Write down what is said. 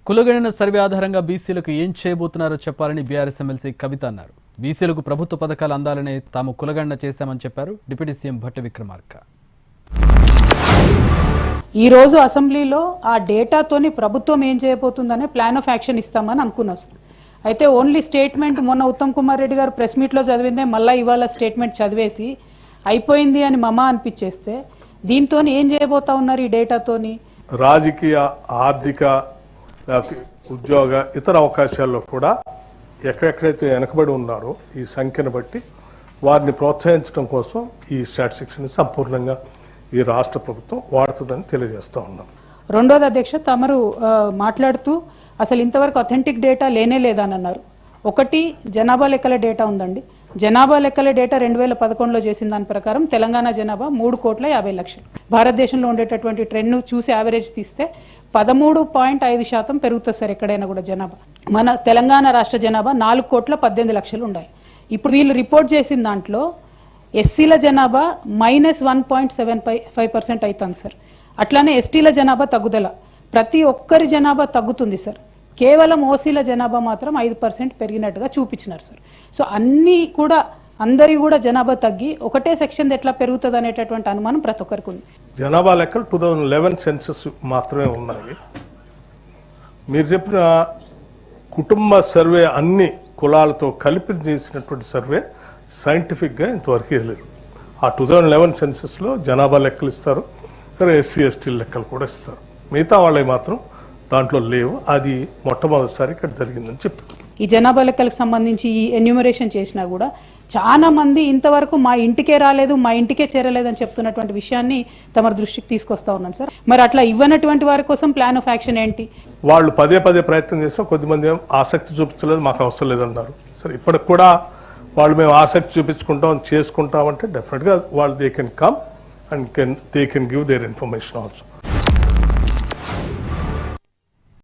కులగణన సర్వే ఆధారంగా బీసీలకు ఏం చేయబోతున్నారో చెప్పాలని బీఆర్ఎస్ ఎమ్మెల్సీ కవిత అన్నారు. బీసీలకు ప్రభుత్వ పథకాలు అందాలనే తాము కులగణన చేశామని చెప్పారు డిప్యూటీ సీఎం భట్టి విక్రమార్క. ఈ రోజు అసెంబ్లీలో ఆ డేటాతోని ప్రభుత్వం ఏం చేయబోతుందనే ప్లాన్ ఆఫ్ యాక్షన్ ఇస్తామని అనుకున్నాం. అయితే ఓన్లీ స్టేట్మెంట్ మొన్న ఉత్తమ్ కుమార్ రెడ్డి గారు ప్రెస్ మీట్లో చదివిందే మళ్ళీ ఇవాళ స్టేట్మెంట్ చదివేసి అయిపోయింది అని మమ అనిపించేస్తే దీంతో ఏం చేయబోతా ఉన్నారు? ఈ డేటాతోని రాజకీయ, ఆర్థిక, ఉద్యోగ, ఇతర అవకాశాల్లో కూడా ఎక్కడెక్కడైతే వెనకబడి ఉన్నారో ఈ సంఖ్యను బట్టి వారిని ప్రోత్సహించడం కోసం ఈ స్టాటిస్టిక్స్ ని సంపూర్ణంగా ఈ రాష్ట్ర ప్రభుత్వం వాడుతుందని తెలియజేస్తా ఉన్నాం. రెండోది అధ్యక్ష, తమరు మాట్లాడుతూ అసలు ఇంతవరకు అథెంటిక్ డేటా లేనే లేదని అన్నారు. ఒకటి జనాభా లెక్కల డేటా ఉందండి. జనాభా లెక్కల డేటా 2011లో చేసిన దాని ప్రకారం తెలంగాణ జనాభా 3,50,00,000. భారతదేశంలో ఉండేటటువంటి ట్రెండ్ను చూసి యావరేజ్ తీస్తే 13.5% పెరుగుతుంది సార్ ఎక్కడైనా కూడా జనాభా. మన తెలంగాణ రాష్ట్ర జనాభా 4,18,00,000 ఉండాలి. ఇప్పుడు వీళ్ళు రిపోర్ట్ చేసిన దాంట్లో ఎస్సీల జనాభా -1.75% అవుతుంది సార్. అట్లానే ఎస్టీల జనాభా తగ్గుదల, ప్రతి ఒక్కరి జనాభా తగ్గుతుంది సార్. కేవలం ఓసీల జనాభా మాత్రం 5% పెరిగినట్టుగా చూపించినారు సార్. సో అన్ని కూడా అందరి కూడా జనాభా తగ్గి ఒకటే సెక్షన్ ఎట్లా పెరుగుతుంది అనేటటువంటి అనుమానం ప్రతి ఒక్కరికి ఉంది. జనాభా లెక్కలు 2011 సెన్సస్ మాత్రమే ఉన్నాయి. మీరు చెప్పిన కుటుంబ సర్వే అన్ని కులాలతో కలిపి చేసినటువంటి సర్వే సైంటిఫిక్గా ఇంతవరకు లేదు. ఆ 2011 సెన్సస్లో జనాభా లెక్కలు ఇస్తారు, సరే ఎస్సీ ఎస్టీ లెక్కలు కూడా ఇస్తారు. మిగతా వాళ్ళవి మాత్రం దాంట్లో లేవు. అది మొట్టమొదటిసారి ఇక్కడ జరిగిందని చెప్పి ఈ జనాభా లెక్కలకు సంబంధించి ఈ ఎన్యూమరేషన్ చేసినా కూడా చాలా మంది ఇంతవరకు మా ఇంటికే రాలేదు, మా ఇంటికే చేరలేదని చెప్తున్నటువంటి విషయాన్ని తమ దృష్టికి తీసుకొస్తా ఉన్నాను సార్. మరి అట్లా ఇవ్వనటువంటి వారి కోసం ప్లాన్ ఆఫ్ యాక్షన్ ఏంటి? వాళ్ళు పదే ప్రయత్నం చేస్తాం, కొద్దిమంది ఆసక్తి చూపించలేదు, మాకు అవసరం లేదన్నారు. సరే ఇప్పటికి కూడా వాళ్ళు మేము ఆసక్తి చూపించుకుంటాం, చేసుకుంటాం అంటే డెఫినెట్గా వాళ్ళు they can come and they can give there information also.